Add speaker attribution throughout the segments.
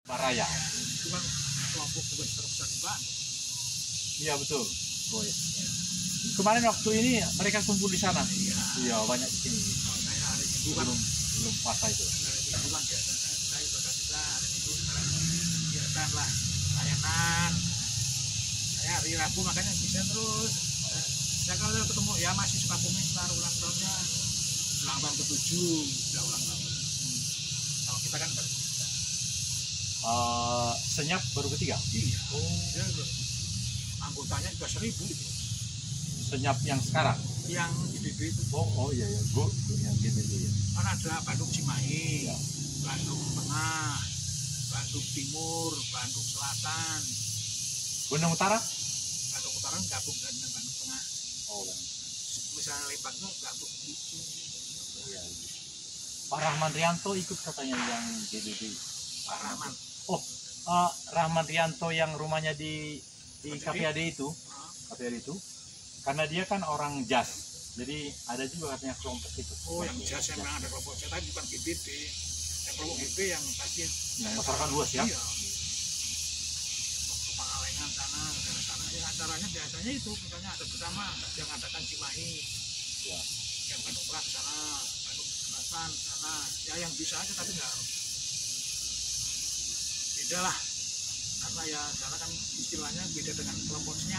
Speaker 1: Baraya.
Speaker 2: Itu kan kelompok tugas terbesar di Bandung.
Speaker 1: Iya betul, Boy. Kemarin waktu ini mereka kumpul di sana. Iya banyak di sini.
Speaker 2: Kalau saya hari Minggu kan
Speaker 1: Belum puasa itu.
Speaker 2: hari Minggu kan biasa saya ibadah kita hari Minggu sekarang kegiatan lah layanan. Saya hari Rabu makanya bisa terus. Saya kalau ketemu ya masih suka komentar ulang tahunnya ulang tahun ke-7 sudah ulang tahun. Kalau kita kan baru
Speaker 1: Senyap baru ketiga.
Speaker 2: iya. Ya, anggotanya juga 1000 itu.
Speaker 1: Senyap yang sekarang.
Speaker 2: Yang di BB itu
Speaker 1: Oh iya ya, Go yang gitu ya.
Speaker 2: kan ada Bandung Cimahi,
Speaker 1: Ya.
Speaker 2: Bandung Tengah, Bandung Timur, Bandung Selatan,
Speaker 1: Bandung Utara?
Speaker 2: Bandung Utara gabung dengan Bandung Tengah.
Speaker 1: Oh, Bang.
Speaker 2: Misalnya Lembangnya gabung gitu.
Speaker 1: Iya. Pak Rahman Rianto ikut katanya yang GBB.
Speaker 2: Pak Rahman.
Speaker 1: Oh, Rahman Rianto yang rumahnya di KPAD itu, KPAD itu, karena dia kan orang jazz, jadi ada juga katanya kelompok itu.
Speaker 2: Oh, yang jazz memang ada kelompok jazz, tapi bukan GBB. Yang kelompok GBB yang pasti
Speaker 1: Yang masyarakat luas ya.
Speaker 2: iya. Ke Pangalengan sana, daerah sana. Ya, acaranya biasanya itu, misalnya ada bersama yang adakan Cimahi,
Speaker 1: Ya.
Speaker 2: yang Bandung Tengah sana, Bandung Selatan sana. Ya yang bisa aja tapi nggak beda lah. Karena ya sana kan istilahnya beda dengan kelompoknya,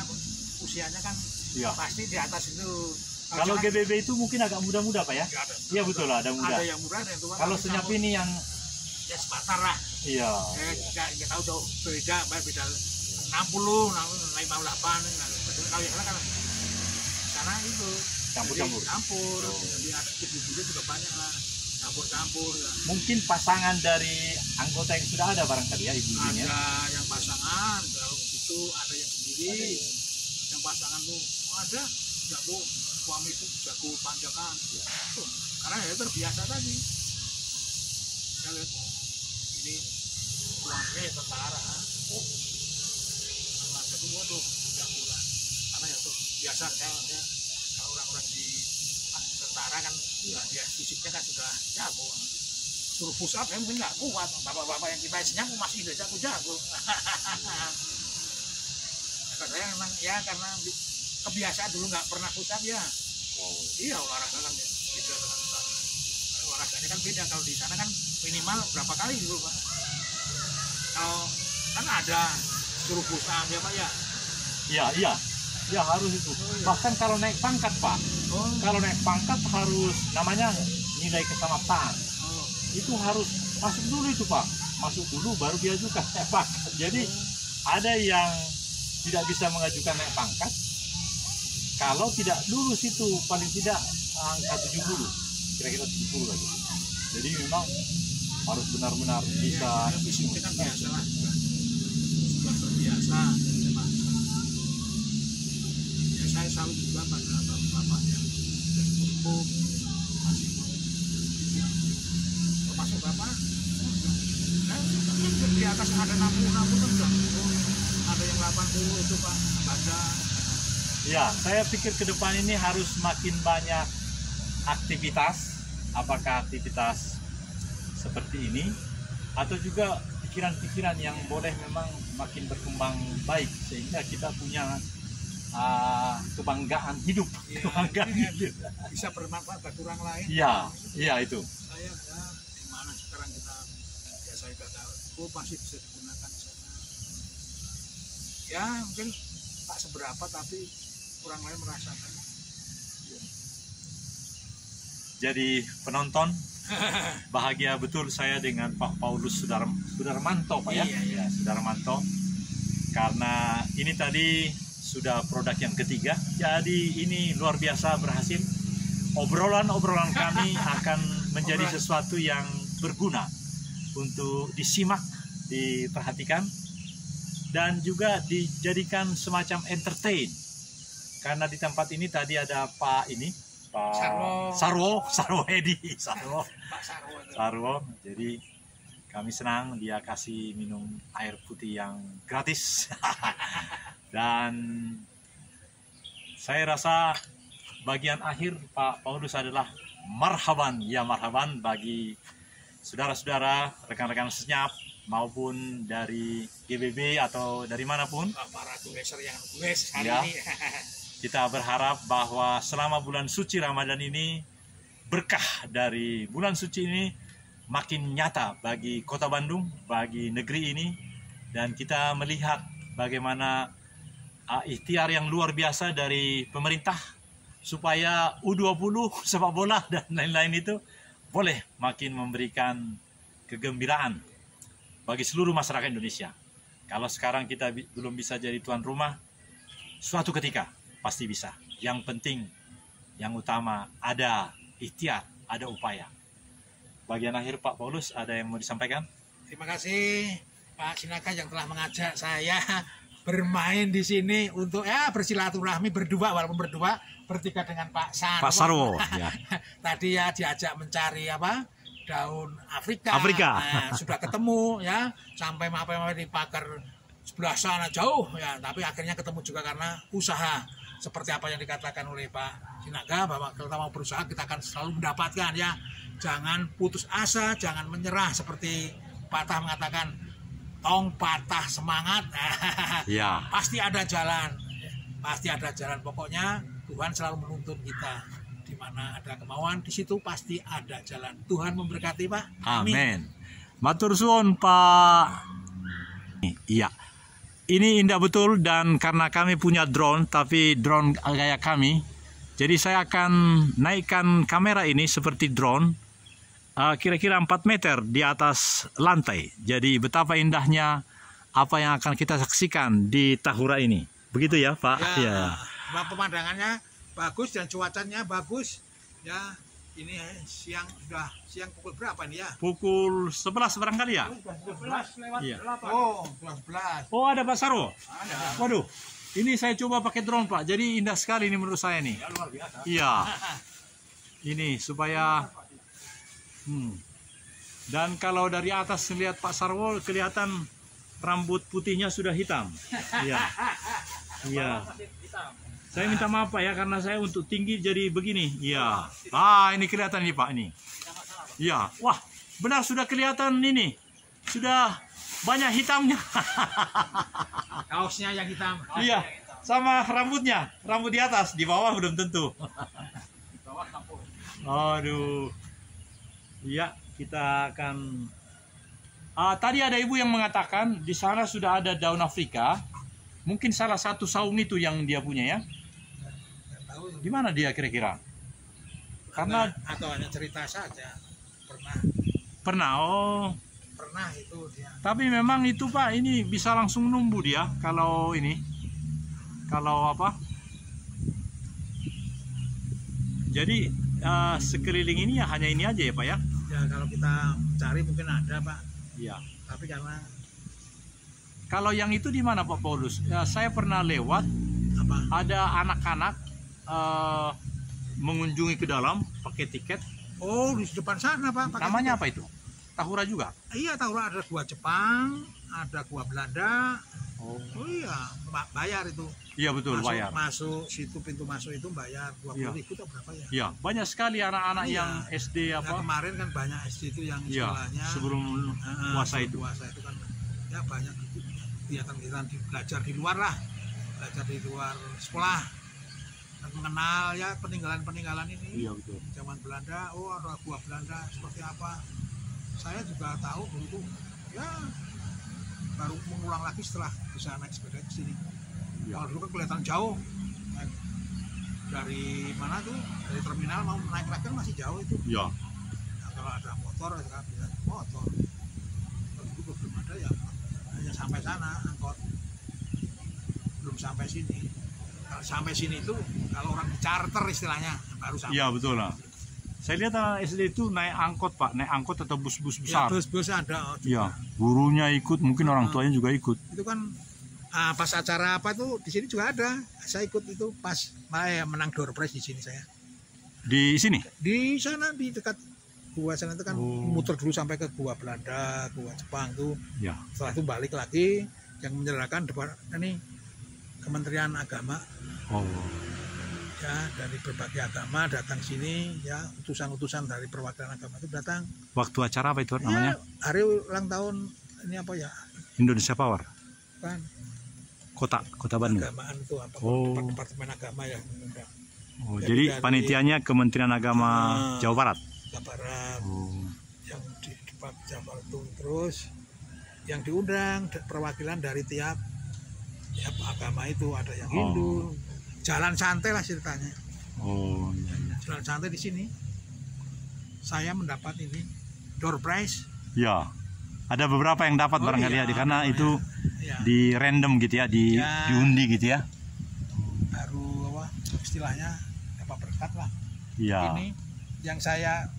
Speaker 2: usianya kan
Speaker 1: Iya.
Speaker 2: pasti di atas itu.
Speaker 1: Kalau
Speaker 2: Jangan-
Speaker 1: GBB itu mungkin agak muda-muda Pak ya?
Speaker 2: nggak ada.
Speaker 1: Iya betul lah, ada muda.
Speaker 2: Ada yang muda, ada yang tua.
Speaker 1: Kalau
Speaker 2: tapi
Speaker 1: Senyap
Speaker 2: kamu-
Speaker 1: ini yang,
Speaker 2: ya sepatar lah.
Speaker 1: iya.
Speaker 2: Nggak tahu tuh beda 60, 58. Kalau yang sana kan sana itu
Speaker 1: Campur-campur.
Speaker 2: jadi campur. Jadi ada ibu-ibu juga banyak lah. Campur-campur. Ya.
Speaker 1: Mungkin pasangan dari anggota yang sudah ada barangkali ya ibu-ibunya.
Speaker 2: Ada yang pasangan, kalau itu ada yang sendiri. Yang pasangan tuh ada jago suami itu jago panjakan. Tuh, karena ya terbiasa tadi. Saya lihat ini suaminya ya tentara. Karena jadi waduh jago lah. Karena ya tuh biasa saya kalau orang-orang di tentara kan dia fisiknya kan sudah jago. Suruh push up ya mungkin nggak kuat. Bapak-bapak yang kita senyap masih udah jago-jago. Saya memang ya karena kebiasaan dulu nggak pernah push up ya.
Speaker 1: Oh.
Speaker 2: Iya olahraga kan ya, beda dengan sana. Olahraganya kan beda, kalau di sana kan minimal berapa kali dulu Pak. Kalau kan ada suruh push up ya Pak ya.
Speaker 1: Iya, iya. Ya harus itu. Bahkan kalau naik pangkat Pak,
Speaker 2: Oh,
Speaker 1: kalau naik pangkat harus namanya nilai keselamatan.
Speaker 2: oh.
Speaker 1: Itu harus masuk dulu itu Pak. Masuk dulu baru diajukan naik pangkat. Jadi ada yang tidak bisa mengajukan naik pangkat kalau tidak lulus itu paling tidak angka 70, kira-kira 70 lagi. Jadi memang harus benar-benar bisa.
Speaker 2: Ya, fisiknya kan biasa lah. Sudah terbiasa. Ya saya salut juga pada bapak yang sudah cukup masih termasuk bapak. Di atas ada 60 kan sudah ada yang 80 itu Pak baca.
Speaker 1: Ya, saya pikir ke depan ini harus makin banyak aktivitas. Apakah aktivitas seperti ini atau juga pikiran-pikiran yang boleh memang makin berkembang baik sehingga kita punya kebanggaan hidup,
Speaker 2: Ya,
Speaker 1: kebanggaan
Speaker 2: ini
Speaker 1: hidup.
Speaker 2: bisa bermanfaat bagi orang lain.
Speaker 1: Iya, iya itu.
Speaker 2: Saya ya gimana sekarang kita ya saya kata masih bisa digunakan di sana. Ya mungkin tak seberapa tapi orang lain merasakan.
Speaker 1: Jadi penonton bahagia betul saya dengan Pak Paulus Sudarmanto Pak ya.
Speaker 2: Iya, iya.
Speaker 1: Sudarmanto. Karena ini tadi sudah produk yang ketiga. Jadi ini luar biasa berhasil. Obrolan-obrolan kami akan menjadi sesuatu yang berguna untuk disimak, diperhatikan dan juga dijadikan semacam entertain. Karena di tempat ini tadi ada Pak Sarwo Edi,
Speaker 2: Pak
Speaker 1: Sarwo. Jadi kami senang dia kasih minum air putih yang gratis. Dan saya rasa bagian akhir Pak Paulus adalah marhaban, ya marhaban bagi saudara-saudara, rekan-rekan Senyap, maupun dari GBB atau dari manapun.
Speaker 2: Para tuliser yang tulis hari
Speaker 1: Ya.
Speaker 2: ini.
Speaker 1: Kita berharap bahwa selama bulan suci Ramadan ini, berkah dari bulan suci ini makin nyata bagi Kota Bandung, bagi negeri ini, dan kita melihat bagaimana ikhtiar yang luar biasa dari pemerintah supaya U20 sepak bola dan lain-lain itu boleh makin memberikan kegembiraan bagi seluruh masyarakat Indonesia. Kalau sekarang kita belum bisa jadi tuan rumah, suatu ketika pasti bisa. Yang penting, yang utama ada ikhtiar, ada upaya. Bagian akhir Pak Paulus, ada yang mau disampaikan?
Speaker 2: Terima kasih Pak Sinaga yang telah mengajak saya bermain di sini untuk bersilaturahmi berdua, walaupun berdua, bertiga dengan Pak Sarwo.
Speaker 1: Pak Sarwo, ya.
Speaker 2: Tadi ya diajak mencari daun Afrika. Nah, sudah ketemu ya, sampai di pagar sebelah sana jauh ya, tapi akhirnya ketemu juga karena usaha. Seperti apa yang dikatakan oleh Pak Sinaga, bahwa kalau kita mau berusaha kita akan selalu mendapatkan ya. Jangan putus asa, jangan menyerah, seperti patah mengatakan tong patah semangat.
Speaker 1: Ya.
Speaker 2: Pasti ada jalan. Pasti ada jalan. Pokoknya Tuhan selalu menuntun kita. Di mana ada kemauan, di situ pasti ada jalan. Tuhan memberkati, Pak.
Speaker 1: Amin. Matur suwun Pak. Iya. Ini indah betul, dan karena kami punya drone, tapi drone gaya kami, jadi saya akan naikkan kamera ini seperti drone, kira-kira 4 meter di atas lantai. Jadi betapa indahnya apa yang akan kita saksikan di Tahura ini. Begitu ya Pak?
Speaker 2: Ya. Pemandangannya bagus dan cuacanya bagus. Ya, ini siang pukul berapa nih ya?
Speaker 1: Pukul 11 barangkali ya?
Speaker 2: 11 lewat
Speaker 1: Iya.
Speaker 2: 8. Oh, 11.
Speaker 1: Oh, ada Pak Sarwo?
Speaker 2: Ada.
Speaker 1: Waduh, ini saya coba pakai drone Pak, jadi indah sekali ini menurut saya nih.
Speaker 2: Ya, luar biasa.
Speaker 1: Iya. Ini supaya dan kalau dari atas melihat Pak Sarwo kelihatan rambut putihnya sudah hitam. Iya. Iya. Saya minta maaf Pak ya, karena saya untuk tinggi jadi begini. Iya. Ini kelihatan nih Pak ini. Iya. Wah, benar sudah kelihatan ini. Sudah banyak hitamnya.
Speaker 2: Kaosnya yang hitam.
Speaker 1: Iya. Sama rambutnya. Rambut di atas, di bawah belum tentu. Aduh. Iya, kita akan tadi ada ibu yang mengatakan di sana sudah ada daun Afrika. Mungkin salah satu saung itu yang dia punya ya. Di mana dia kira-kira? Karena
Speaker 2: atau hanya cerita saja.
Speaker 1: pernah
Speaker 2: Pernah itu dia.
Speaker 1: tapi memang itu Pak, ini bisa langsung numbuh dia kalau jadi sekeliling ini ya hanya ini aja ya Pak ya.
Speaker 2: Ya kalau kita cari mungkin ada Pak.
Speaker 1: Iya.
Speaker 2: Tapi karena
Speaker 1: Kalau yang itu di mana Pak Paulus? Saya pernah lewat, ada anak-anak mengunjungi ke dalam pakai tiket.
Speaker 2: Oh, di depan sana Pak.
Speaker 1: Namanya apa itu? Tahura juga?
Speaker 2: Iya, Tahura. Ada gua Jepang, ada gua Belanda.
Speaker 1: Oh
Speaker 2: iya, bayar itu.
Speaker 1: Iya betul, bayar.
Speaker 2: Masuk situ, pintu masuk itu bayar 20.000 atau berapa ya?
Speaker 1: Iya, banyak sekali anak-anak yang SD
Speaker 2: Nah, kemarin kan banyak SD itu yang istilahnya
Speaker 1: sebelum puasa itu.
Speaker 2: Puasa itu kan ya banyak kegiatan-kegiatan belajar di luar lah, belajar di luar sekolah dan mengenal ya peninggalan-peninggalan ini.
Speaker 1: Iya betul.
Speaker 2: Zaman Belanda, ada gua Belanda seperti apa. Saya juga tahu dulu tuh ya baru mengulang lagi setelah bisa naik sepeda ke sini. Kalau dulu kan kelihatan jauh. Dari mana tuh? Dari terminal mau naik lagi kan masih jauh itu.
Speaker 1: Iya.
Speaker 2: Nah, kalau ada motor ya bisa motor. Kalau dulu belum ada ya hanya sampai sana angkot. Belum sampai sini. Kalau sampai sini itu kalau orang charter istilahnya baru sampai.
Speaker 1: Iya betul lah. Saya lihat anak SD itu naik angkot Pak, naik angkot atau bus-bus besar.
Speaker 2: Ya, bus-bus ada.
Speaker 1: Iya, gurunya ikut, mungkin orang tuanya juga ikut.
Speaker 2: Itu kan pas acara apa tuh di sini juga ada. Saya ikut itu pas menang door prize di sini saya.
Speaker 1: Di sini?
Speaker 2: Di sana di dekat gua sana itu kan muter dulu sampai ke gua Belanda, gua Jepang tuh.
Speaker 1: Ya.
Speaker 2: Setelah itu balik lagi yang menyerahkan depan ini Kementerian Agama.
Speaker 1: Oh.
Speaker 2: Ya, dari berbagai agama datang sini ya, utusan-utusan dari perwakilan agama itu datang.
Speaker 1: Waktu acara apa itu namanya?
Speaker 2: Ya, hari ulang tahun ini apa ya?
Speaker 1: Indonesia Power.
Speaker 2: Kan
Speaker 1: Kota Bandung.
Speaker 2: agamaan itu apa?
Speaker 1: Oh.
Speaker 2: Departemen agama ya.
Speaker 1: Oh,
Speaker 2: Jadi
Speaker 1: jadi
Speaker 2: dari-
Speaker 1: panitianya Kementerian Agama Jawa Barat.
Speaker 2: Jawa Barat
Speaker 1: Oh.
Speaker 2: yang di depan Jawa Barat itu. Terus yang diundang perwakilan dari tiap agama itu, ada yang Hindu. Jalan santai lah ceritanya.
Speaker 1: Oh, iya, iya.
Speaker 2: Jalan santai di sini. Saya mendapat ini door prize.
Speaker 1: Ya. Ada beberapa yang dapat
Speaker 2: Oh,
Speaker 1: barangkali
Speaker 2: iya,
Speaker 1: ya, karena
Speaker 2: namanya.
Speaker 1: itu
Speaker 2: Ya,
Speaker 1: di random gitu ya,
Speaker 2: Ya.
Speaker 1: diundi gitu ya.
Speaker 2: baru apa istilahnya apa berkat lah.
Speaker 1: Iya.
Speaker 2: Ini yang saya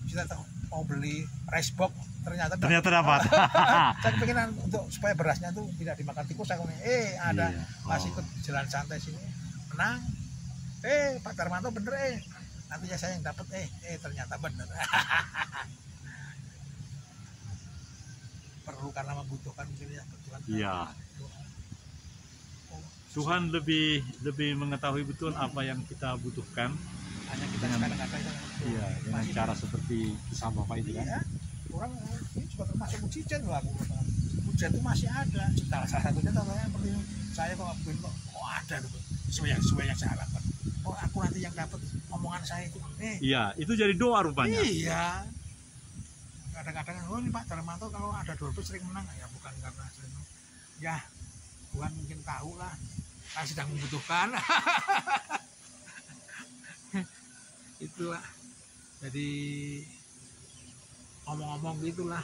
Speaker 2: mau beli rice box ternyata
Speaker 1: Dapat.
Speaker 2: saya kepengen untuk supaya berasnya tuh tidak dimakan tikus. Saya ngomong, ada
Speaker 1: Iya.
Speaker 2: pas
Speaker 1: Oh.
Speaker 2: ikut jalan santai sini menang. Pak Darmanto bener nantinya saya yang dapat ternyata bener. Perlu karena membutuhkan mungkin ya, kebetulan.
Speaker 1: Iya.
Speaker 2: Oh,
Speaker 1: Tuhan lebih mengetahui betul apa yang kita butuhkan.
Speaker 2: hanya kita
Speaker 1: Dengan-
Speaker 2: kadang-kadang
Speaker 1: Iya, dengan
Speaker 2: masih-
Speaker 1: cara seperti kisah Bapak itu kan.
Speaker 2: Iya, orang ini juga termasuk mujizat loh aku. Mujizat itu masih ada. Salah satunya contohnya seperti saya kok ada tuh sesuai yang saya harapkan. Oh, aku nanti yang dapat omongan saya itu.
Speaker 1: Iya, itu jadi doa rupanya.
Speaker 2: Iya. Kadang-kadang ini Pak Darmanto kalau ada dua sering menang ya, bukan karena sering. Ya, Tuhan mungkin tahu lah. Saya sedang membutuhkan. Itulah. Jadi omong-omong gitulah.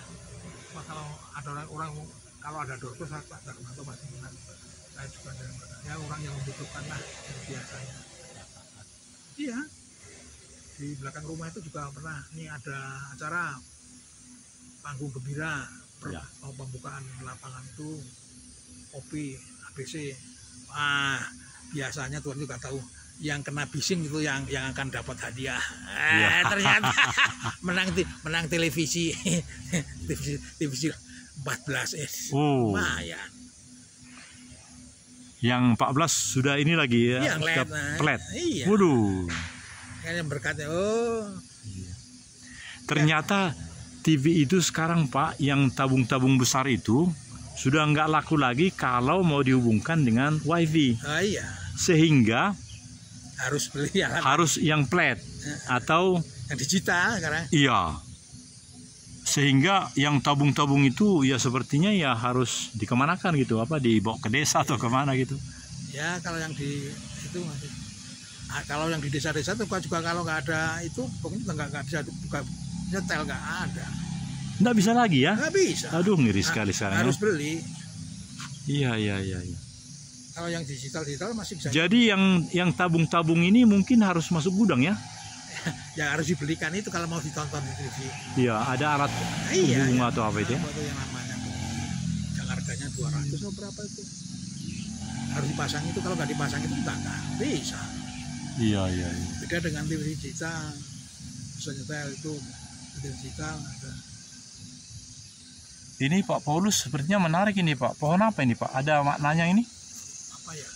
Speaker 2: Wah, kalau ada orang kalau ada dosa saya Pak Darmanto pasti menang. Saya juga ya orang yang membutuhkan lah biasanya. Iya. Di belakang rumah itu juga pernah nih ada acara panggung gembira
Speaker 1: Ya.
Speaker 2: pembukaan lapangan itu kopi ABC. Biasanya Tuhan juga tahu yang kena bising itu yang akan dapat hadiah.
Speaker 1: Ya.
Speaker 2: Ternyata menang televisi televisi 14
Speaker 1: Oh,
Speaker 2: lumayan.
Speaker 1: yang 14 sudah ini lagi ya,
Speaker 2: Yang
Speaker 1: sudah
Speaker 2: LED,
Speaker 1: plat.
Speaker 2: Iya.
Speaker 1: Waduh.
Speaker 2: Kayaknya berkatnya
Speaker 1: Ternyata TV itu sekarang Pak, yang tabung-tabung besar itu sudah nggak laku lagi kalau mau dihubungkan dengan WiFi.
Speaker 2: iya
Speaker 1: Sehingga
Speaker 2: harus beli ya kan?
Speaker 1: harus yang plat atau
Speaker 2: Yang digital sekarang.
Speaker 1: iya. Sehingga yang tabung-tabung itu ya sepertinya ya harus dikemanakan gitu, apa dibawa ke desa atau kemana gitu.
Speaker 2: Ya kalau yang di itu masih. Kalau yang di desa-desa itu juga kalau nggak ada itu pokoknya nggak bisa buka nyetel, nggak ada.
Speaker 1: Nggak bisa lagi ya?
Speaker 2: Nggak bisa.
Speaker 1: Aduh, ngiri sekali sekarang.
Speaker 2: Harus
Speaker 1: Ya.
Speaker 2: beli.
Speaker 1: Iya.
Speaker 2: Kalau yang digital masih bisa.
Speaker 1: Jadi yang tabung-tabung ini mungkin harus masuk gudang ya?
Speaker 2: Ya harus dibelikan itu kalau mau ditonton di TV.
Speaker 1: Iya, ada alat
Speaker 2: Iya.
Speaker 1: hubung atau apa itu ya?
Speaker 2: Apa tuh yang namanya? Yang harganya 200 atau berapa itu? Harus dipasang itu, kalau nggak dipasang itu nggak bisa.
Speaker 1: Iya.
Speaker 2: Beda dengan TV digital. Bisa nyetel itu TV digital ada.
Speaker 1: Ini Pak Paulus sepertinya menarik ini Pak. Pohon apa ini Pak? Ada maknanya ini?
Speaker 2: Apa ya?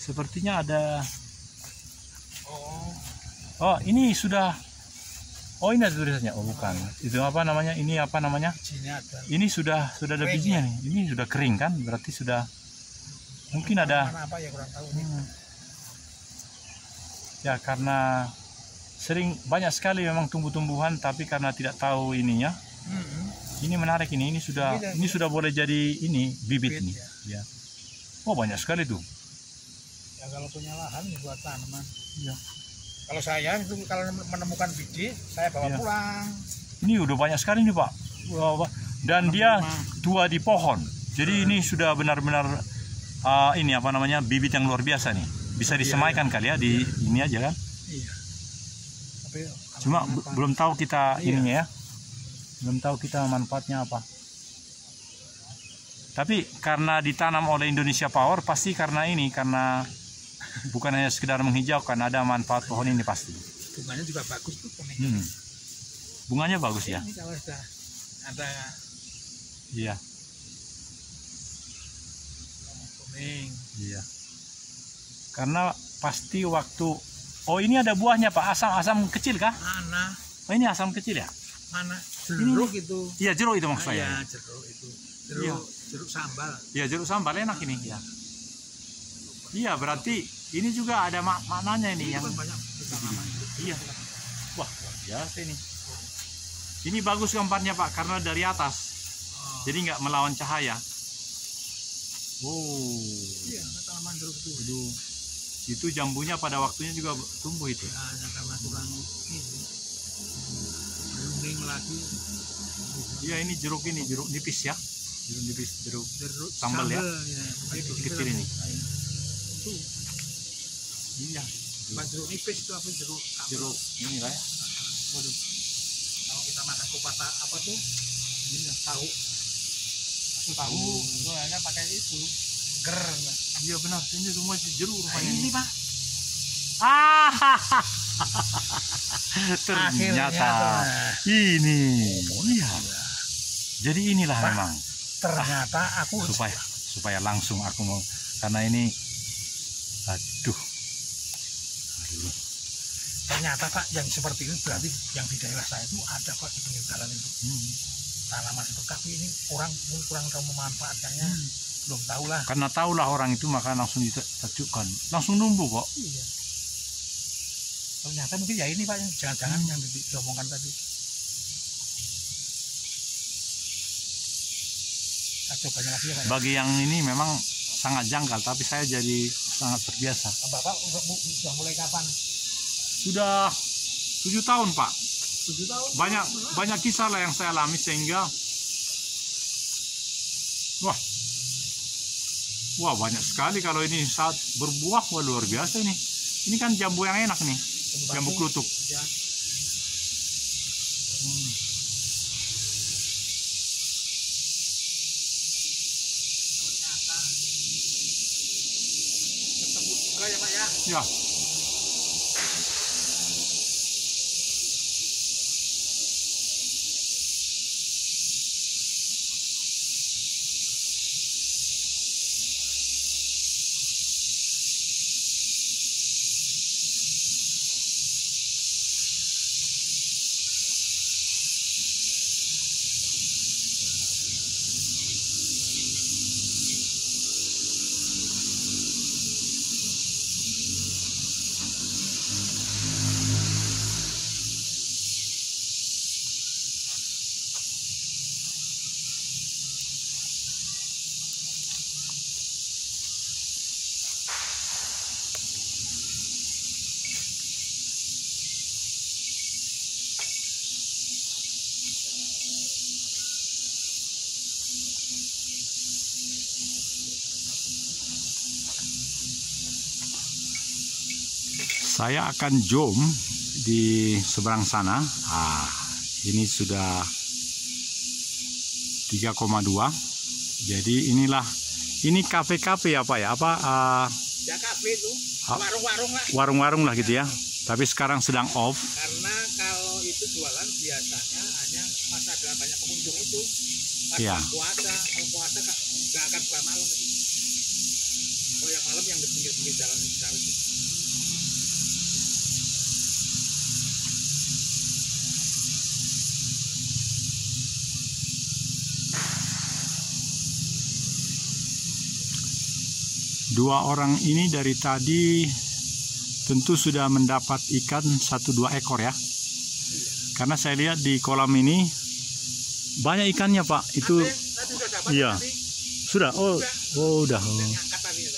Speaker 1: Sepertinya ada.
Speaker 2: Oh,
Speaker 1: Oh, ini sudah. Oh, ini ada tulisannya. Oh, bukan. Itu apa namanya? Ini apa namanya?
Speaker 2: sini ada.
Speaker 1: Ini sudah ada
Speaker 2: Kering,
Speaker 1: bijinya nih. Ini sudah kering kan? Berarti sudah mungkin ada.
Speaker 2: Mana apa ya kurang tahu nih.
Speaker 1: Ya, karena sering banyak sekali memang tumbuh-tumbuhan, tapi karena tidak tahu ininya. Ini menarik ini. Ini sudah boleh jadi ini bibit
Speaker 2: Bibit,
Speaker 1: nih. Ya. Oh, banyak sekali tuh.
Speaker 2: Ya kalau punya lahan ya buat tanaman.
Speaker 1: Iya.
Speaker 2: Kalau saya itu kalau menemukan biji, saya bawa
Speaker 1: Iya.
Speaker 2: pulang.
Speaker 1: Ini udah banyak sekali nih Pak. Wah. Dan dia tua di pohon. Jadi ini sudah benar-benar ini apa namanya, bibit yang luar biasa nih. Bisa disemaikan kali ya di ini aja kan.
Speaker 2: Iya. Tapi
Speaker 1: Cuma
Speaker 2: kalau
Speaker 1: belum tahu kita
Speaker 2: Iya.
Speaker 1: ininya ya. Belum tahu kita manfaatnya apa. Tapi karena ditanam oleh Indonesia Power pasti karena bukan hanya sekedar menghijaukan, ada manfaat pohon ini pasti.
Speaker 2: bunganya juga bagus tuh kuning.
Speaker 1: Bunganya bagus ya.
Speaker 2: Ini kalau sudah ada
Speaker 1: Iya.
Speaker 2: kuning.
Speaker 1: Iya. Karena pasti waktu ini ada buahnya Pak, asam kecil kah?
Speaker 2: Mana?
Speaker 1: Oh, ini asam kecil ya?
Speaker 2: Mana? Jeruk itu.
Speaker 1: Iya, jeruk itu maksud
Speaker 2: Iya,
Speaker 1: saya.
Speaker 2: jeruk itu.
Speaker 1: Iya.
Speaker 2: Jeruk sambal.
Speaker 1: Iya, jeruk sambal enak ini ya. Iya, berarti ini juga ada maknanya ini yang
Speaker 2: Kan banyak kita namanya.
Speaker 1: iya. Wah, luar biasa ini. Ini bagus gambarnya Pak karena dari atas. Jadi nggak melawan cahaya. Oh.
Speaker 2: Iya, tanaman jeruk itu.
Speaker 1: Itu jambunya pada waktunya juga tumbuh itu.
Speaker 2: Ya, karena kurang ini. Berunding lagi.
Speaker 1: Iya, ini jeruk nipis ya. Jeruk nipis, jeruk
Speaker 2: Sambal
Speaker 1: ya.
Speaker 2: Ya.
Speaker 1: Kecil ini.
Speaker 2: Itu.
Speaker 1: Iya.
Speaker 2: Bukan jeruk nipis itu apa jeruk?
Speaker 1: Jeruk ini lah ya.
Speaker 2: Waduh. Kalau kita makan kupat apa tuh? Ini tahu. Tahu. Kan pakai itu. Ger.
Speaker 1: Iya benar, ini semua jeruk rupanya.
Speaker 2: Ini Pak.
Speaker 1: Ternyata ini. Iya. Jadi inilah
Speaker 2: Pak,
Speaker 1: memang.
Speaker 2: Ternyata aku
Speaker 1: supaya langsung aku mau, karena ini aduh.
Speaker 2: Ternyata Pak yang seperti ini berarti yang di daerah saya itu ada Pak di pinggir jalan itu. Tanaman itu, tapi ini orang kurang tahu memanfaatkannya. Belum tahu lah.
Speaker 1: Karena tahulah orang itu maka langsung ditajukkan, langsung numbuh kok.
Speaker 2: Iya. Ternyata mungkin ya ini Pak yang jangan-jangan yang diomongkan tadi. Kita cobanya lagi ya Pak.
Speaker 1: Bagi yang ini memang sangat janggal, tapi saya jadi sangat terbiasa.
Speaker 2: Bapak sudah mulai kapan?
Speaker 1: Sudah 7 tahun Pak.
Speaker 2: 7 tahun.
Speaker 1: Banyak kisah lah yang saya alami sehingga wah banyak sekali kalau ini saat berbuah. Wah luar biasa ini. Ini kan jambu yang enak nih, jambu klutuk.
Speaker 2: Ya. Ternyata ketemu juga ya Pak ya.
Speaker 1: Ya. Saya akan zoom di seberang sana. Ini sudah 3,2. Jadi ini kafe-kafe apa ya?
Speaker 2: Ya kafe itu, warung-warung lah.
Speaker 1: Warung-warung lah gitu ya. Tapi sekarang sedang off.
Speaker 2: Karena kalau itu jualan biasanya hanya pas ada banyak pengunjung itu. Pas
Speaker 1: Iya.
Speaker 2: puasa, kalau puasa nggak akan buka malam. Oh yang malam yang di pinggir-pinggir jalan itu.
Speaker 1: Dua orang ini dari tadi tentu sudah mendapat ikan 1-2 ekor ya. Karena saya lihat di kolam ini banyak ikannya Pak. Itu
Speaker 2: Tadi sudah dapat,
Speaker 1: iya.
Speaker 2: tadi
Speaker 1: Sudah. Oh udah.
Speaker 2: ngangkat tadi ya.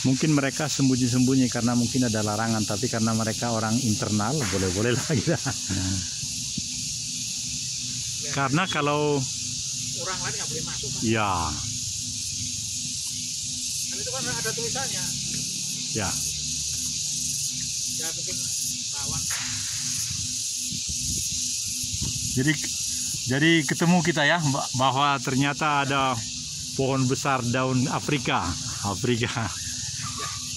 Speaker 1: Mungkin mereka sembunyi-sembunyi karena mungkin ada larangan, tapi karena mereka orang internal boleh-boleh lah gitu. Karena kalau
Speaker 2: Orang lain nggak boleh masuk Pak.
Speaker 1: ya
Speaker 2: Dan itu kan ada tulisannya.
Speaker 1: ya
Speaker 2: Ya mungkin rawan.
Speaker 1: jadi ketemu kita ya bahwa ternyata ada pohon besar daun Afrika.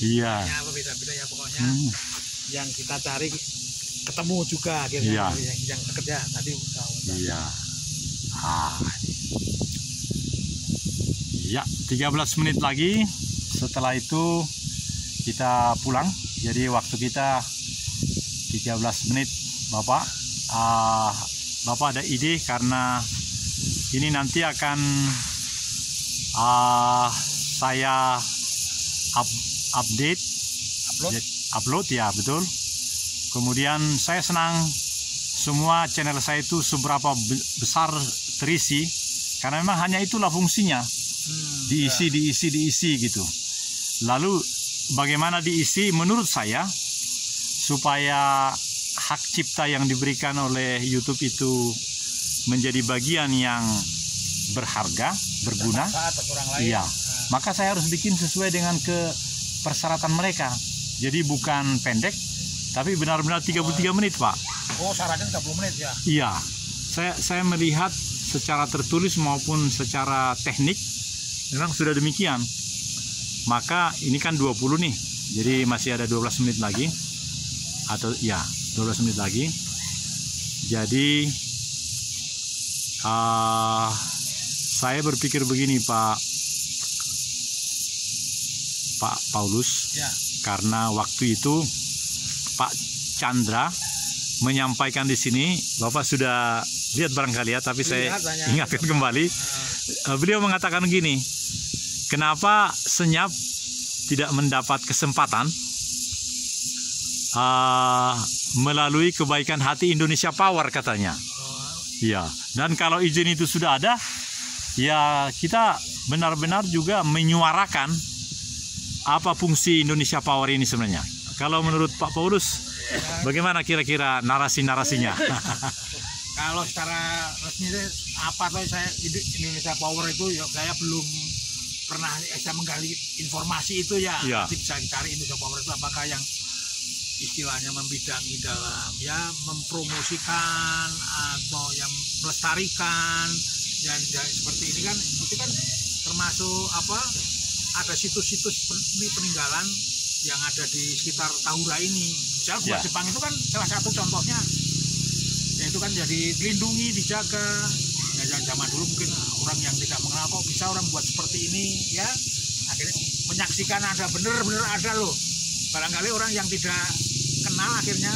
Speaker 1: Iya.
Speaker 2: Ya beda-beda ya pokoknya. Yang kita cari ketemu juga akhirnya.
Speaker 1: Iya.
Speaker 2: Yang kerja tadi.
Speaker 1: Iya. Ya, 13 menit lagi. Setelah itu kita pulang. Jadi waktu kita 13 menit, Bapak. Bapak ada ide karena ini nanti akan saya upload ya, betul. Kemudian saya senang semua channel saya itu seberapa besar terisi, karena memang hanya itulah fungsinya, diisi gitu. Lalu bagaimana diisi menurut saya supaya hak cipta yang diberikan oleh YouTube itu menjadi bagian yang berharga, berguna. Iya, maka saya harus bikin sesuai dengan persyaratan mereka. Jadi bukan pendek, tapi benar-benar 33 menit, Pak.
Speaker 2: Oh, syaratnya 30 menit ya?
Speaker 1: Iya, saya melihat secara tertulis maupun secara teknik memang sudah demikian. Maka ini kan 20 nih, jadi masih ada 12 menit lagi. Atau ya, 12 menit lagi. Jadi saya berpikir begini, Pak Paulus,
Speaker 2: ya.
Speaker 1: Karena waktu itu Pak Chandra menyampaikan di sini, Bapak sudah lihat barangkali ya, tapi saya ingatkan kembali. Beliau mengatakan gini, kenapa Senyap tidak mendapat kesempatan melalui kebaikan hati Indonesia Power, katanya. Ya, dan kalau izin itu sudah ada, ya kita benar-benar juga menyuarakan apa fungsi Indonesia Power ini sebenarnya. Kalau menurut Pak Paulus, bagaimana kira-kira narasi-narasinya?
Speaker 2: Kalau secara resmi apa tuh saya Indonesia Power itu ya saya belum pernah saya menggali informasi itu ya.
Speaker 1: Ya.
Speaker 2: Nanti bisa dicari Indonesia Power itu apakah yang istilahnya membidangi dalam ya mempromosikan atau yang melestarikan dan seperti ini kan, itu kan termasuk apa, ada situs-situs peninggalan yang ada di sekitar Tahura ini. Misalnya Gua Jepang itu kan salah satu contohnya, yaitu kan jadi dilindungi, dijaga. Ya zaman dulu mungkin orang yang tidak mengenal kok bisa orang buat seperti ini ya, akhirnya menyaksikan ada bener-bener ada loh. Barangkali orang yang tidak kenal akhirnya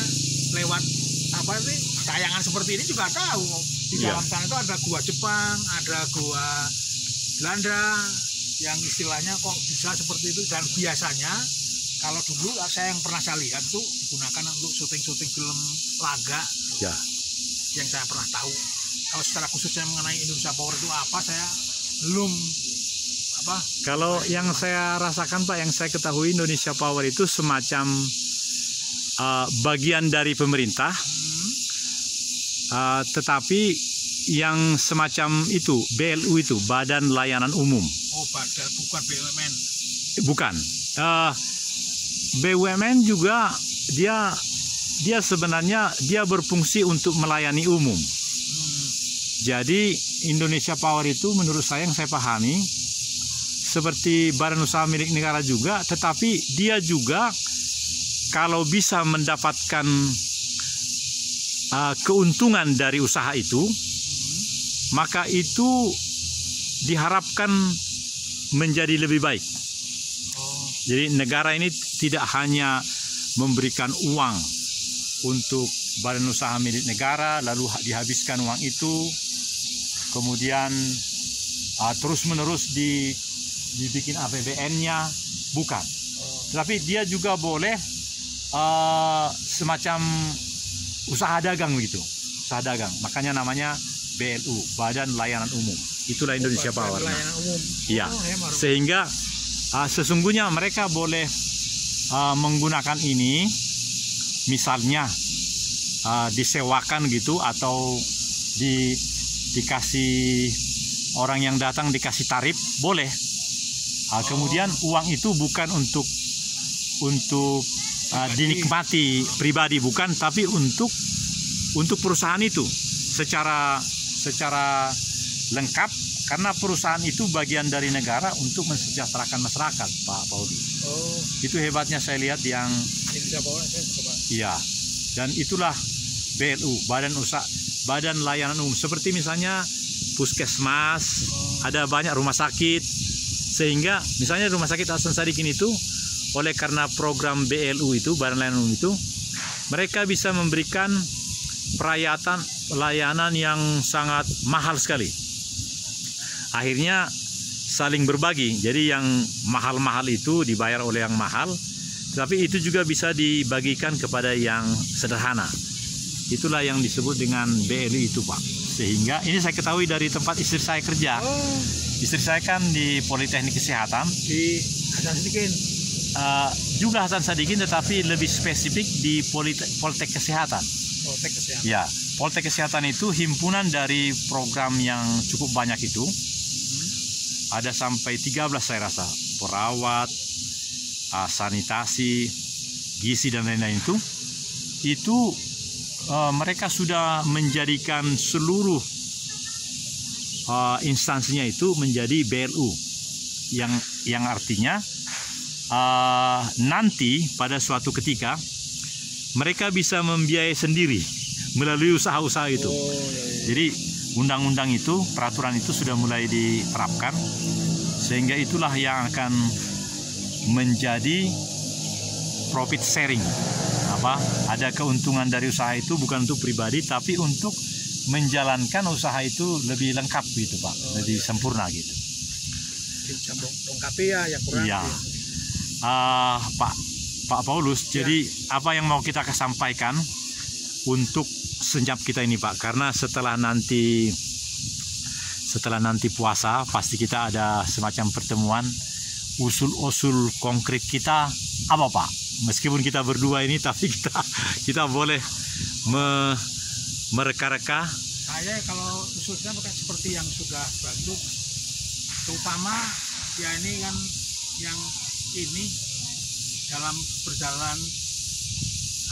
Speaker 2: lewat apa sih tayangan seperti ini juga tahu di dalam sana itu ada gua Jepang, ada gua Belanda yang istilahnya kok bisa seperti itu. Dan biasanya kalau dulu saya yang pernah saya lihat tuh digunakan untuk syuting-syuting film laga
Speaker 1: Ya.
Speaker 2: yang saya pernah tahu. Kalau secara khususnya mengenai Indonesia Power itu apa, saya belum apa.
Speaker 1: Kalau yang saya rasakan, Pak, yang saya ketahui Indonesia Power itu semacam bagian dari pemerintah, tetapi yang semacam itu BLU itu Badan Layanan Umum.
Speaker 2: Oh, bukan BUMN.
Speaker 1: Bukan. BUMN juga dia sebenarnya dia berfungsi untuk melayani umum. Jadi Indonesia Power itu menurut saya yang saya pahami seperti badan usaha milik negara juga, tetapi dia juga kalau bisa mendapatkan keuntungan dari usaha itu, maka itu diharapkan menjadi lebih baik. Jadi negara ini tidak hanya memberikan uang untuk badan usaha milik negara, lalu dihabiskan uang itu, kemudian terus-menerus dibikin APBN-nya, bukan. Tetapi dia juga boleh semacam usaha dagang begitu, usaha dagang. Makanya namanya BLU, Badan Layanan Umum. Itulah Indonesia Power. Iya. Sehingga sesungguhnya mereka boleh menggunakan ini, misalnya disewakan gitu, atau dikasih orang yang datang dikasih tarif, boleh. Kemudian uang itu bukan untuk dinikmati pribadi, bukan, tapi untuk perusahaan itu secara lengkap, karena perusahaan itu bagian dari negara untuk mensejahterakan masyarakat, Pak Paulus. Itu hebatnya saya lihat yang iya. Dan itulah BLU, Badan Layanan Umum. Seperti misalnya puskesmas, ada banyak rumah sakit, sehingga misalnya rumah sakit Hasan Sadikin itu oleh karena program BLU itu, Badan Layanan Umum itu, mereka bisa memberikan layanan yang sangat mahal sekali. Akhirnya saling berbagi. Jadi yang mahal-mahal itu dibayar oleh yang mahal, tapi itu juga bisa dibagikan kepada yang sederhana. Itulah yang disebut dengan BLI itu, Pak. Sehingga ini saya ketahui dari tempat istri saya kerja. Istri saya kan di Politeknik Kesehatan.
Speaker 2: Di Hasan Sadikin.
Speaker 1: Juga Hasan Sadikin, tetapi lebih spesifik di Poltek Kesehatan.
Speaker 2: Poltek Kesehatan.
Speaker 1: Ya, Poltek Kesehatan itu himpunan dari program yang cukup banyak itu. Ada sampai 13 saya rasa. Perawat, sanitasi, gizi dan lain-lain itu mereka sudah menjadikan seluruh instansinya itu menjadi BLU, yang artinya nanti pada suatu ketika mereka bisa membiayai sendiri melalui usaha-usaha itu. Jadi undang-undang itu, peraturan itu sudah mulai diterapkan, sehingga itulah yang akan menjadi profit sharing. Ada keuntungan dari usaha itu bukan untuk pribadi, tapi untuk menjalankan usaha itu lebih lengkap gitu, Pak, lebih sempurna gitu.
Speaker 2: Lengkapi ya yang kurang.
Speaker 1: Iya. Pak Paulus,
Speaker 2: ya.
Speaker 1: jadi apa yang mau kita sampaikan untuk senyap kita ini, Pak? Karena setelah nanti puasa pasti kita ada semacam pertemuan, usul-usul konkret kita apa, Pak? Meskipun kita berdua ini, tapi kita boleh mereka-reka.
Speaker 2: Saya kalau usulnya bukan seperti yang sudah bantu, terutama ya ini kan yang ini dalam berjalan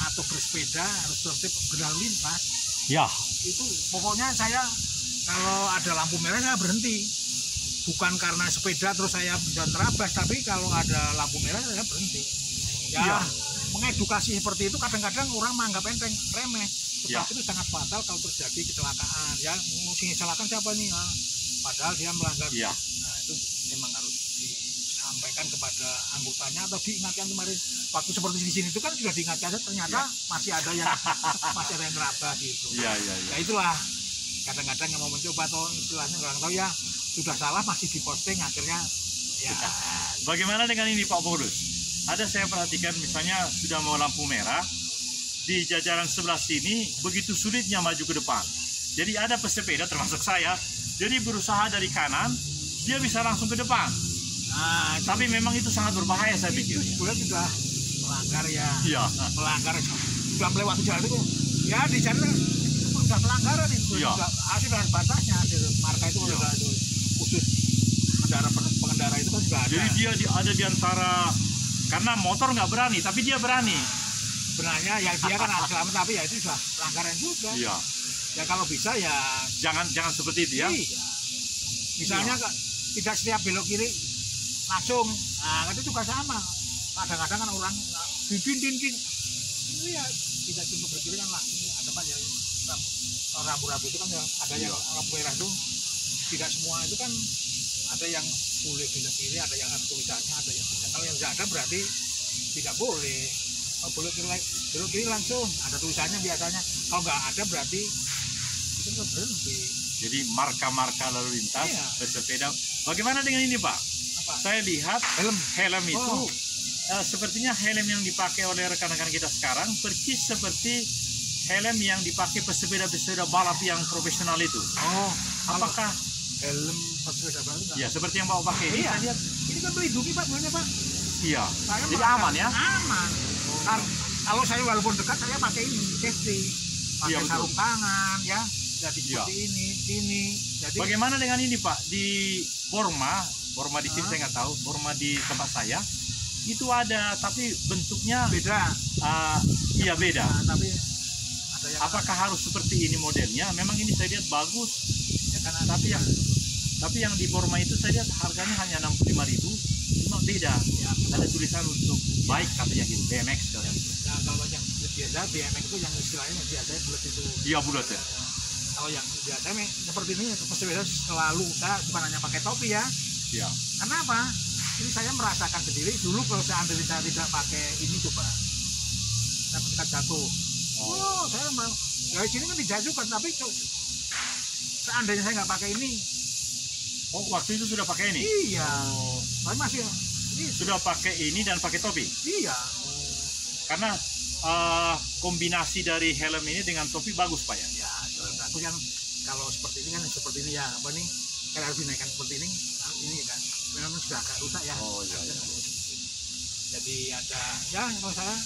Speaker 2: atau bersepeda harus tertib berlalu lintas.
Speaker 1: Ya.
Speaker 2: Itu pokoknya saya kalau ada lampu merah saya berhenti. Bukan karena sepeda terus saya bisa terabas, tapi kalau ada lampu merah saya berhenti. Ya. Mengedukasi seperti itu kadang-kadang orang menganggap enteng, remeh. Tetapi itu sangat fatal kalau terjadi kecelakaan. Ya, musim kecelakaan siapa nih? Padahal dia melanggar.
Speaker 1: Ya.
Speaker 2: Nah, itu memang harus disampaikan kepada anggotanya atau diingatkan kemarin waktu seperti di sini itu kan sudah diingatkan, ternyata masih ada yang ngeraba gitu.
Speaker 1: Ya
Speaker 2: itulah kadang-kadang yang mau mencoba atau istilahnya orang tahu ya sudah salah masih diposting akhirnya ya.
Speaker 1: Bagaimana dengan ini, Pak Paulus? Ada saya perhatikan misalnya sudah mau lampu merah di jajaran sebelah sini begitu sulitnya maju ke depan. Jadi ada pesepeda termasuk saya, jadi berusaha dari kanan dia bisa langsung ke depan. Nah, tapi memang itu sangat berbahaya saya pikir.
Speaker 2: Itu sebenarnya sudah melanggar ya.
Speaker 1: Iya.
Speaker 2: Melanggar sudah melewati jalan itu. Ya di jalan itu sudah pelanggaran itu.
Speaker 1: Iya.
Speaker 2: Asli dengan batasnya, marka itu sudah ada khusus pengendara itu kan juga ada.
Speaker 1: Jadi dia ada di antara, karena motor nggak berani, tapi dia berani.
Speaker 2: Sebenarnya ya dia kan selamat, tapi ya itu sudah pelanggaran juga.
Speaker 1: Iya.
Speaker 2: Ya kalau bisa ya
Speaker 1: jangan seperti itu ya.
Speaker 2: Iya. Misalnya tidak setiap belok kiri langsung, nah itu juga sama. Kadang-kadang kan orang din ini ya tidak cuma berkiri kan langsung ada apa ya rambu-rambu itu kan ya ada yang lampu merah itu tidak semua itu kan ada yang boleh belok kiri, ada yang ada tulisannya, ada yang tidak. Kalau yang tidak ada berarti tidak boleh. Kalau belok kiri langsung ada tulisannya biasanya. Kalau nggak ada berarti itu nggak berhenti.
Speaker 1: Jadi marka-marka lalu lintas bersepeda. Bagaimana dengan ini, Pak? Apa? Saya lihat helm itu sepertinya helm yang dipakai oleh rekan-rekan kita sekarang persis seperti helm yang dipakai pesepeda-pesepeda balap yang profesional itu. Apakah
Speaker 2: helm pesepeda balap?
Speaker 1: Ya, seperti yang Bapak pakai ini.
Speaker 2: Iya. Ini kan melindungi, Pak, sebenarnya, Pak.
Speaker 1: Iya.
Speaker 2: Jadi aman ya? Aman. Kalau saya walaupun dekat saya pakai ini safety, pakai sarung tangan ya. Jadi seperti ini. Jadi
Speaker 1: bagaimana dengan ini, Pak? Di Borma di sini saya nggak tahu. Borma di tempat saya itu ada, tapi bentuknya
Speaker 2: beda.
Speaker 1: Iya beda.
Speaker 2: Tapi ada yang
Speaker 1: apakah harus seperti ini modelnya? Memang ini saya lihat bagus.
Speaker 2: Ya, kan
Speaker 1: tapi yang di Borma itu saya lihat harganya hanya 65.000. Cuma beda. Ya, ada tulisan untuk baik katanya gitu. BMX katanya.
Speaker 2: Nah, kalau yang biasa BMX itu yang istilahnya biasanya bulat itu.
Speaker 1: Iya bulat ya.
Speaker 2: Kalau yang biasa seperti ini pesepeda selalu saya bukan hanya pakai topi ya.
Speaker 1: Iya.
Speaker 2: Kenapa? Ini saya merasakan sendiri dulu kalau saya tidak pakai ini coba. Saya ketika jatuh. Saya Dari sini kan dijajukan, tapi seandainya saya nggak pakai ini.
Speaker 1: Oh, waktu itu sudah pakai ini?
Speaker 2: Iya.
Speaker 1: Oh.
Speaker 2: Tapi masih ini.
Speaker 1: Sudah pakai ini dan pakai topi?
Speaker 2: Iya.
Speaker 1: Karena kombinasi dari helm ini dengan topi bagus Pak ya?
Speaker 2: Ya, aku yang kalau seperti ini kan seperti ini ya, apa nih? Kan harus dinaikkan seperti ini kan. Memang sudah agak rusak ya.
Speaker 1: Oh iya. Iya.
Speaker 2: Jadi ada ya kalau saya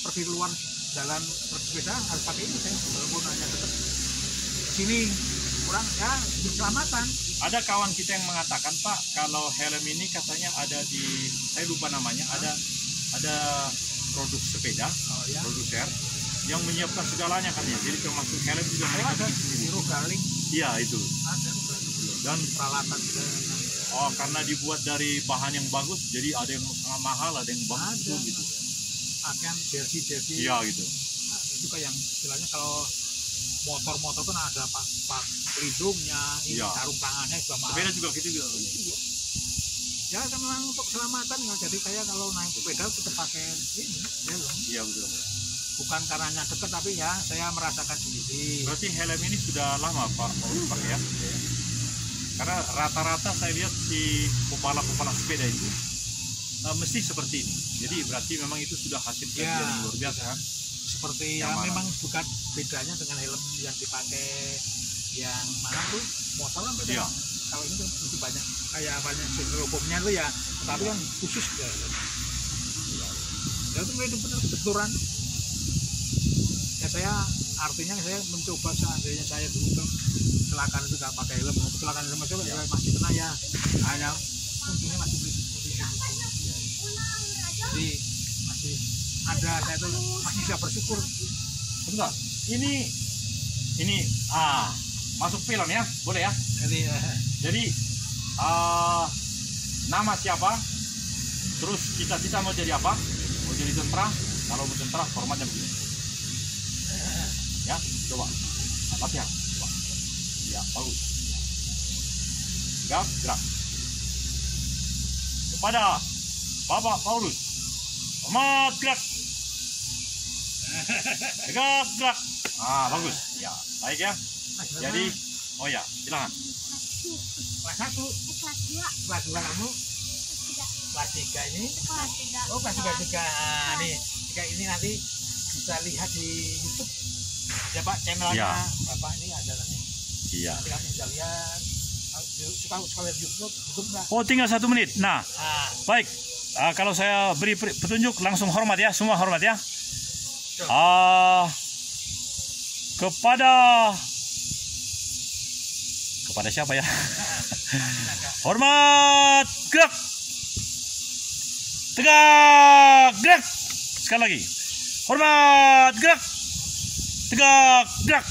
Speaker 2: pergi keluar jalan bersepeda harus pakai ini saya, walaupun hanya dekat sini kurang ya keselamatan.
Speaker 1: Ada kawan kita yang mengatakan Pak, kalau helm ini katanya ada di, saya lupa namanya, ada produk sepeda, produser yang menyiapkan segalanya katanya. Jadi termasuk helm juga mereka
Speaker 2: ada biru galing.
Speaker 1: Iya itu.
Speaker 2: Ada
Speaker 1: dan
Speaker 2: peralatan juga.
Speaker 1: Oh, karena dibuat dari bahan yang bagus, jadi ada yang sangat mahal, ada yang bagus gitu.
Speaker 2: Akan jersey.
Speaker 1: Iya gitu.
Speaker 2: Nah, itu kayak yang istilahnya kalau motor tuh ada pak pelindungnya, ini sarung tangannya juga mahal.
Speaker 1: Sepeda juga gitu.
Speaker 2: Ya memang untuk keselamatan ya. Jadi kayak kalau naik sepeda tetap pakai ini.
Speaker 1: Iya betul.
Speaker 2: Bukan karenanya dekat, tapi ya saya merasakan sendiri.
Speaker 1: Berarti helm ini sudah lama Pak pakai ya? Karena rata-rata saya lihat si pembalap sepeda itu mesti seperti ini. Jadi berarti memang itu sudah hasil kajian yang luar biasa kan?
Speaker 2: Seperti ya memang bukan bedanya dengan helm yang dipakai yang mana tuh motor kan beda. Kalau ini tuh lebih banyak kayak banyak styrofoamnya tuh ya, tapi kan khusus ya. Ya itu benar benturan. Ya saya artinya saya mencoba seandainya saya dulu kecelakaan itu nggak pakai helm, kecelakaan helm aja masih kena ya, hanya untungnya masih beli seperti itu. Jadi masih ada, saya tuh masih bisa bersyukur.
Speaker 1: Bentar, ini masuk film ya, boleh ya? Jadi nama siapa? Terus cita-cita mau jadi apa? Mau jadi tentara? Kalau mau tentara formatnya begini. Ya, coba latihan. Coba. Ya, bagus. Gerak. Kepada Bapak Paulus, hormat gerak. Gerak. Bagus. Ya, baik ya. Jadi, oh ya, silakan.
Speaker 2: Kelas 1, kelas 2 kamu, kelas 3 ini, oh kelas 3 nih, ini nanti bisa lihat di YouTube ya Pak, channelnya Bapak ini ada nih.
Speaker 1: Iya.
Speaker 2: Nanti kamu bisa lihat, suka lihat YouTube nggak?
Speaker 1: Oh, tinggal 1 menit. Nah, baik. Kalau saya beri petunjuk langsung hormat ya, semua hormat ya. Kepada siapa ya? Hormat, gerak. Tegak, gerak. Sekali lagi. Hormat, gerak. Tegak, gerak.